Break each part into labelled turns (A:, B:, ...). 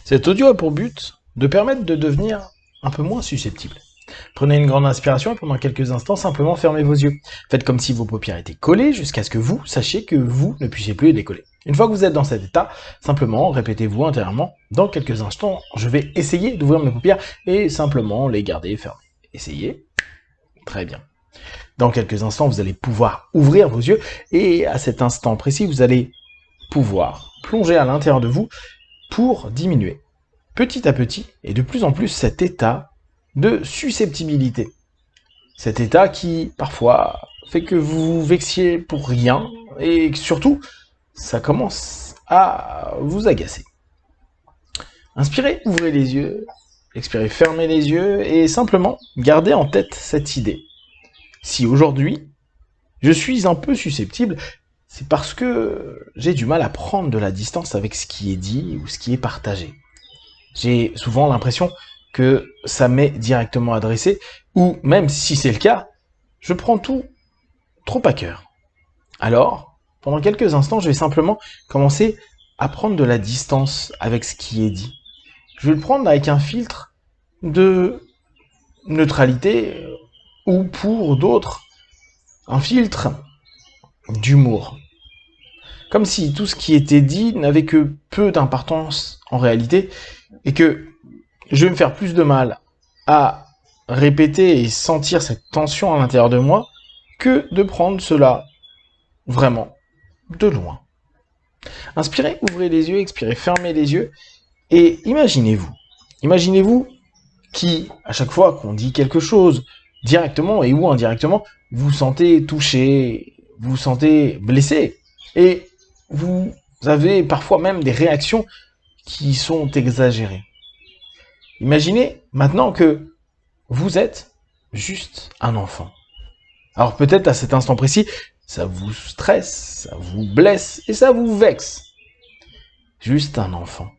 A: Cet audio a pour but de permettre de devenir un peu moins susceptible. Prenez une grande inspiration et pendant quelques instants, simplement fermez vos yeux. Faites comme si vos paupières étaient collées jusqu'à ce que vous sachiez que vous ne puissiez plus les décoller. Une fois que vous êtes dans cet état, simplement répétez-vous intérieurement, dans quelques instants, je vais essayer d'ouvrir mes paupières et simplement les garder fermées. Essayez. Très bien. Dans quelques instants, vous allez pouvoir ouvrir vos yeux et à cet instant précis, vous allez pouvoir plonger à l'intérieur de vous pour diminuer petit à petit et de plus en plus cet état de susceptibilité. Cet état qui, parfois, fait que vous vous vexiez pour rien et surtout, ça commence à vous agacer. Inspirez, ouvrez les yeux, expirez, fermez les yeux et simplement gardez en tête cette idée. Si aujourd'hui, je suis un peu susceptible, c'est parce que j'ai du mal à prendre de la distance avec ce qui est dit ou ce qui est partagé. J'ai souvent l'impression que ça m'est directement adressé, ou même si c'est le cas, je prends tout trop à cœur. Alors, pendant quelques instants, je vais simplement commencer à prendre de la distance avec ce qui est dit. Je vais le prendre avec un filtre de neutralité, ou pour d'autres, un filtre d'humour. Comme si tout ce qui était dit n'avait que peu d'importance en réalité, et que je vais me faire plus de mal à répéter et sentir cette tension à l'intérieur de moi que de prendre cela vraiment de loin. Inspirez, ouvrez les yeux, expirez, fermez les yeux et imaginez-vous. Imaginez-vous qui, à chaque fois qu'on dit quelque chose, directement et ou indirectement, vous sentez touché, vous sentez blessé et vous avez parfois même des réactions qui sont exagérées. Imaginez maintenant que vous êtes juste un enfant. Alors peut-être à cet instant précis, ça vous stresse, ça vous blesse et ça vous vexe. Juste un enfant.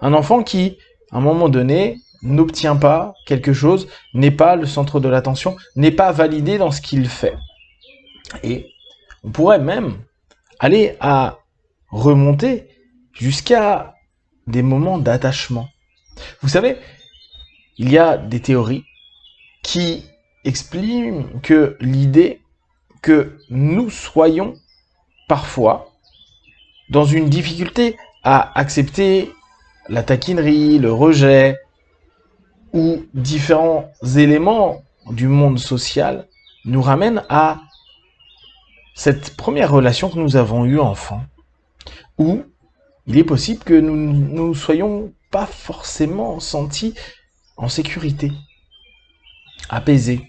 A: Un enfant qui, à un moment donné, n'obtient pas quelque chose, n'est pas le centre de l'attention, n'est pas validé dans ce qu'il fait. Et on pourrait même aller à remonter jusqu'à des moments d'attachement. Vous savez, il y a des théories qui expliquent que l'idée que nous soyons parfois dans une difficulté à accepter la taquinerie, le rejet ou différents éléments du monde social nous ramène à cette première relation que nous avons eue enfant, où il est possible que nous ne soyons pas forcément sentis en sécurité, apaisés.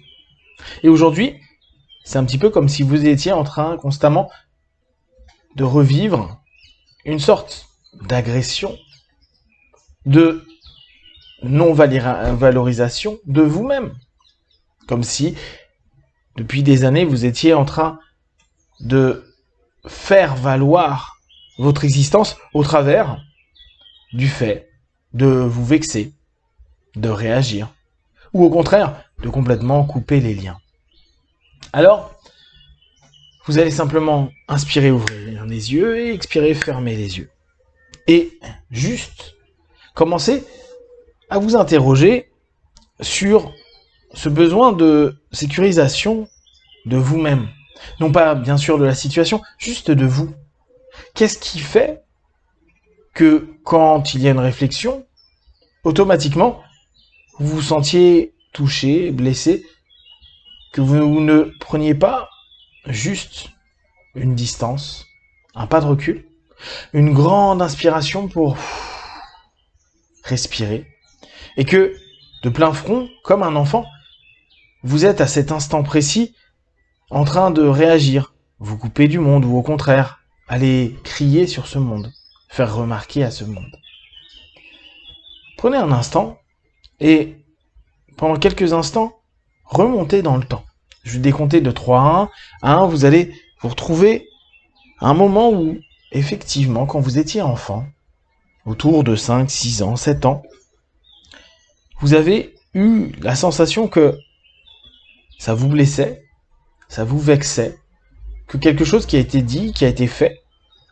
A: Et aujourd'hui, c'est un petit peu comme si vous étiez en train constamment de revivre une sorte d'agression, de non-valorisation de vous-même. Comme si, depuis des années, vous étiez en train de faire valoir votre existence au travers du fait de vous vexer, de réagir, ou au contraire, de complètement couper les liens. Alors, vous allez simplement inspirer, ouvrir les yeux, et expirer, fermer les yeux. Et juste commencer à vous interroger sur ce besoin de sécurisation de vous-même. Non pas, bien sûr, de la situation, juste de vous. Qu'est-ce qui fait que, quand il y a une réflexion, automatiquement, vous vous sentiez touché, blessé, que vous ne preniez pas juste une distance, un pas de recul, une grande inspiration pour respirer, et que, de plein front, comme un enfant, vous êtes à cet instant précis en train de réagir, vous couper du monde, ou au contraire, aller crier sur ce monde, faire remarquer à ce monde. Prenez un instant, et pendant quelques instants, remontez dans le temps. Je vais décompter de 3 à 1. Vous allez vous retrouver à un moment où, effectivement, quand vous étiez enfant, autour de 5, 6 ans, 7 ans, vous avez eu la sensation que ça vous blessait, ça vous vexait, que quelque chose qui a été dit, qui a été fait,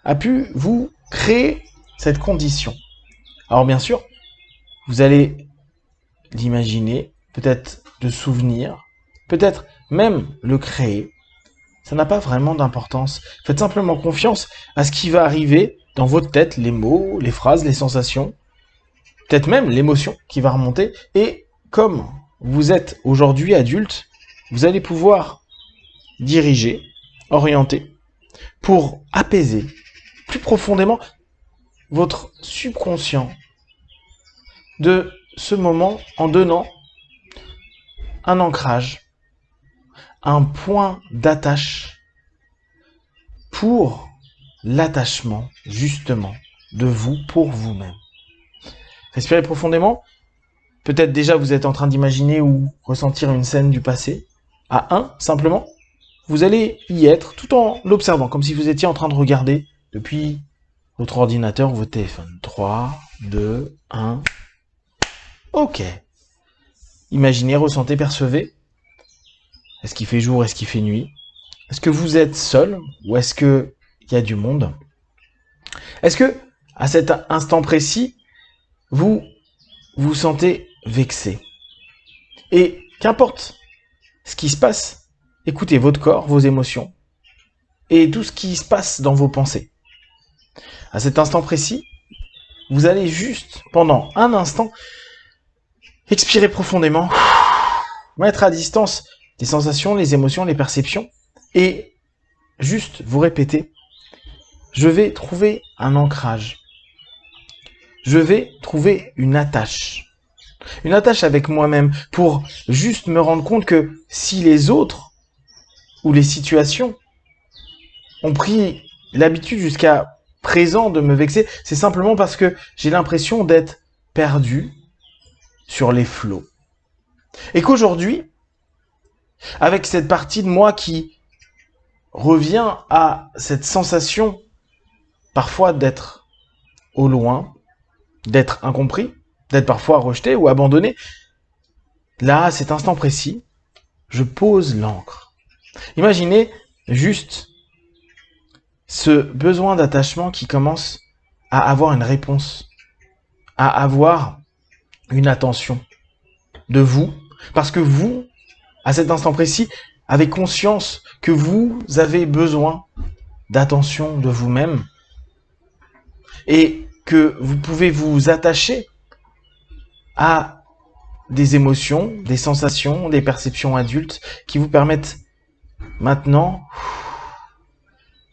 A: a pu vous créer cette condition. Alors bien sûr, vous allez l'imaginer, peut-être le souvenir, peut-être même le créer. Ça n'a pas vraiment d'importance. Faites simplement confiance à ce qui va arriver dans votre tête, les mots, les phrases, les sensations, peut-être même l'émotion qui va remonter. Et comme vous êtes aujourd'hui adulte, vous allez pouvoir diriger, orienter, pour apaiser plus profondément votre subconscient de ce moment en donnant un ancrage, un point d'attache pour l'attachement, justement, de vous pour vous-même. Respirez profondément. Peut-être déjà vous êtes en train d'imaginer ou ressentir une scène du passé. À 1, simplement, vous allez y être tout en l'observant, comme si vous étiez en train de regarder depuis votre ordinateur ou votre téléphone. 3, 2, 1. Ok. Imaginez, ressentez, percevez. Est-ce qu'il fait jour, est-ce qu'il fait nuit? Est-ce que vous êtes seul ou est-ce qu'il y a du monde? Est-ce que, à cet instant précis, vous vous sentez vexé? Et qu'importe ce qui se passe, écoutez votre corps, vos émotions et tout ce qui se passe dans vos pensées. À cet instant précis, vous allez juste, pendant un instant, expirer profondément, mettre à distance les sensations, les émotions, les perceptions, et juste vous répéter, je vais trouver un ancrage. Je vais trouver une attache avec moi-même pour juste me rendre compte que si les autres ou les situations ont pris l'habitude jusqu'à présent de me vexer, c'est simplement parce que j'ai l'impression d'être perdu sur les flots. Et qu'aujourd'hui, avec cette partie de moi qui revient à cette sensation parfois d'être au loin, d'être incompris, d'être parfois rejeté ou abandonné, là, à cet instant précis, je pose l'ancre. Imaginez juste ce besoin d'attachement qui commence à avoir une réponse, à avoir une attention de vous, parce que vous, à cet instant précis, avez conscience que vous avez besoin d'attention de vous-même et que vous pouvez vous attacher à des émotions, des sensations, des perceptions adultes qui vous permettent maintenant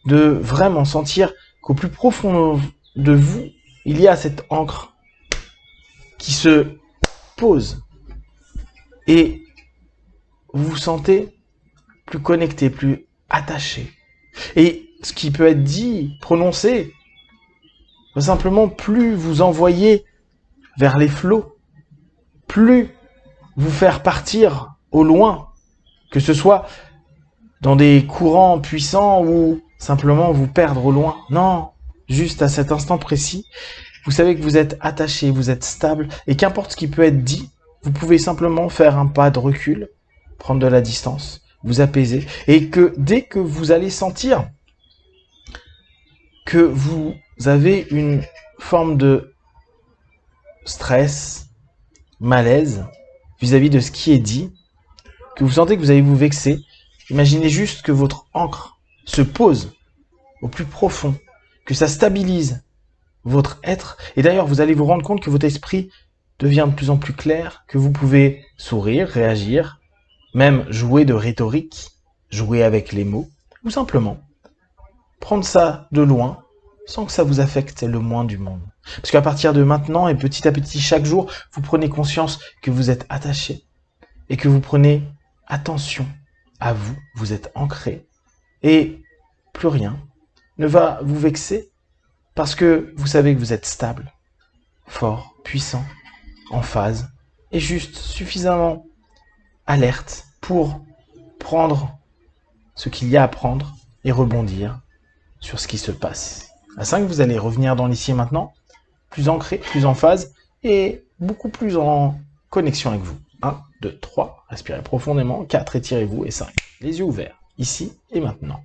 A: de vraiment sentir qu'au plus profond de vous, il y a cette encre qui se pose et vous vous sentez plus connecté, plus attaché. Et ce qui peut être dit, prononcé, simplement plus vous envoyer vers les flots, plus vous faire partir au loin, que ce soit dans des courants puissants ou simplement vous perdre au loin. Non, juste à cet instant précis, vous savez que vous êtes attaché, vous êtes stable, et qu'importe ce qui peut être dit, vous pouvez simplement faire un pas de recul, prendre de la distance, vous apaiser, et que dès que vous allez sentir que vous avez une forme de stress, malaise, vis-à-vis de ce qui est dit, que vous sentez que vous allez vous vexer, imaginez juste que votre encre se pose au plus profond, que ça stabilise votre être, et d'ailleurs vous allez vous rendre compte que votre esprit devient de plus en plus clair, que vous pouvez sourire, réagir, même jouer de rhétorique, jouer avec les mots, ou simplement prendre ça de loin, sans que ça vous affecte le moins du monde. Parce qu'à partir de maintenant, et petit à petit, chaque jour, vous prenez conscience que vous êtes attaché, et que vous prenez attention à vous, vous êtes ancré, et plus rien ne va vous vexer, parce que vous savez que vous êtes stable, fort, puissant, en phase, et juste suffisamment alerte pour prendre ce qu'il y a à prendre et rebondir sur ce qui se passe. À 5, vous allez revenir dans l'ici et maintenant, plus ancré, plus en phase, et beaucoup plus en connexion avec vous. 1, 2, 3, respirez profondément. 4, étirez-vous. Et 5, les yeux ouverts, ici et maintenant.